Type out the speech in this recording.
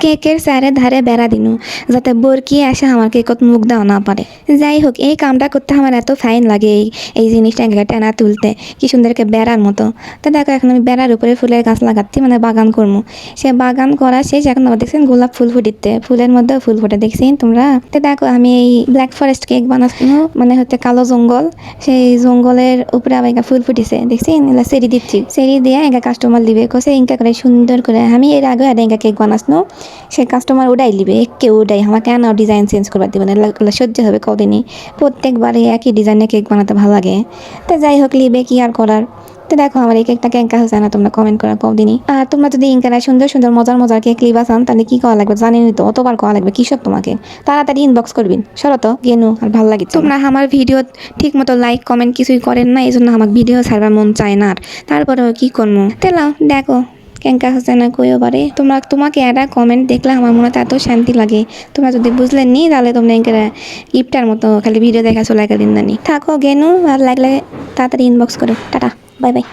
কেকের চারে ধারে বেড়া দিনু যাতে বরকি এসে আমার কেকত মুখ দেওয়া না পারে। যাই হোক, এই কামটা করতে আমার এত ফাইন লাগে, এই জিনিসটা এগুলো টেনা তুলতে কি সুন্দরকে বেড়ার মতো। তো দেখো এখন আমি বেড়ার উপরে ফুলের গাছ লাগাচ্ছি, মানে বাগান করবো। সে বাগান করা শেষ, এখন আবার দেখছেন গোলাপ ফুল ফুটিতে, ফুলের মধ্যেও ফুল ফুটে দেখছেন তোমরা। তো দেখো আমি এই ব্ল্যাক ফরেস্ট কেক বানাচ্ছি, মানে হচ্ছে কালো জঙ্গল, সেই জঙ্গলের উপরে আবার ফুল ফুটিছে দেখছেন। এগুলো সেরি দিচ্ছি, সেরি দিয়ে একা কাস্টমার দিবে কোসে ইনকা করে সুন্দর করে। আমি এর আগে একা কেক বানাসনো, সে কাস্টমার উড়াই লিবে, কেউ উড়াই আমাকে কেন ডিজাইন চেঞ্জ করবার দিবে না, সহ্য হবে কদিনই, প্রত্যেকবারে একই ডিজাইনের কেক বানাতে ভালো লাগে। তো যাই হোক, লিবে কি আর করার। তো দেখো আমার এই কেকটা কেঙ্কা হচ্ছে না, তোমরা কমেন্ট করা কদিনই। আর তোমরা যদি ইনকারা সুন্দর সুন্দর মজার মজার কেক লিবা চান তাহলে কি করা লাগবে জানি তো, অতবার করা লাগবে কিসব তোমাকে, তাড়াতাড়ি ইনবক্স করবেন শরত গেনু। আর ভালো লাগে তোমরা আমার ভিডিও ঠিক মতো লাইক কমেন্ট কিছুই করেন না, এই জন্য আমার ভিডিও ছাড়বার মন চায় না। আর তারপরেও কি করবো, তেলাও দেখো কেঙ্কা হচ্ছে না কইও পারে। তোমাকে একটা কমেন্ট দেখলে আমার মনে এত শান্তি লাগে। তোমরা যদি বুঝলেন নি তাহলে তোমরা এঁকে ইফটার মতো খালি ভিডিও দেখা চলে গেলেন না নি। থাকো গেনু, আর লাগলে তাড়াতাড়ি ইনবক্স করো। Tata, bye bye.